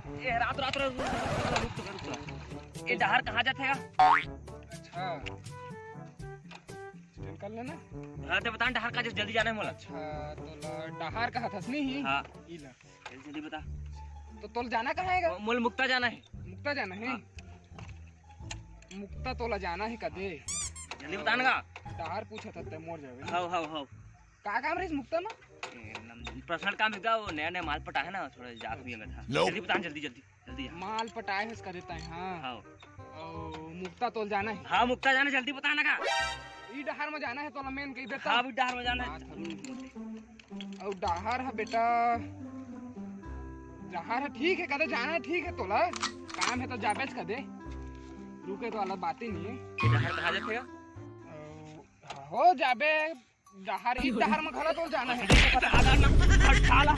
ये रात रात रुक रुक। ये डहर कहाँ जाते हैं? अच्छा कर लेना। हाँ तो बता डहर का जल्दी जाना है मोला। अच्छा तो डहार कहा था नहीं? हाँ इला जल्दी बता। तो तोल जाना कहाँ है? मोल मुक्ता जाना है। मुक्ता जाना है? हाँ। मुक्ता तोला जाना है कदे? जल्दी बता ना। डहार पूछा था ते मोर जावे। हाँ हाँ हाँ। का काम रही मुक्ता में? पर्सनल काम है वो नया नया माल पटा है ना थोड़ा जाग भी में था। जल्दी बता जल्दी जल्दी जल्दी। माल पटाए है कर देता है। हाँ हाँ और मुक्ता तोल जाना है। हाँ मुक्ता जाना जल्दी बता ना का। ई डहार में जाना है तो मेन कही देता। हाँ डहर में जाना है। और डहार है बेटा, डहार है ठीक है कदे जाना है ठीक है तोला काम है तो जाबेच कदे रुके तो अलग बात ही नहीं है। डहर कहाँ जाते हैं? हो जाबे डहार ई डहार में घरा तो जाना है। बता ना।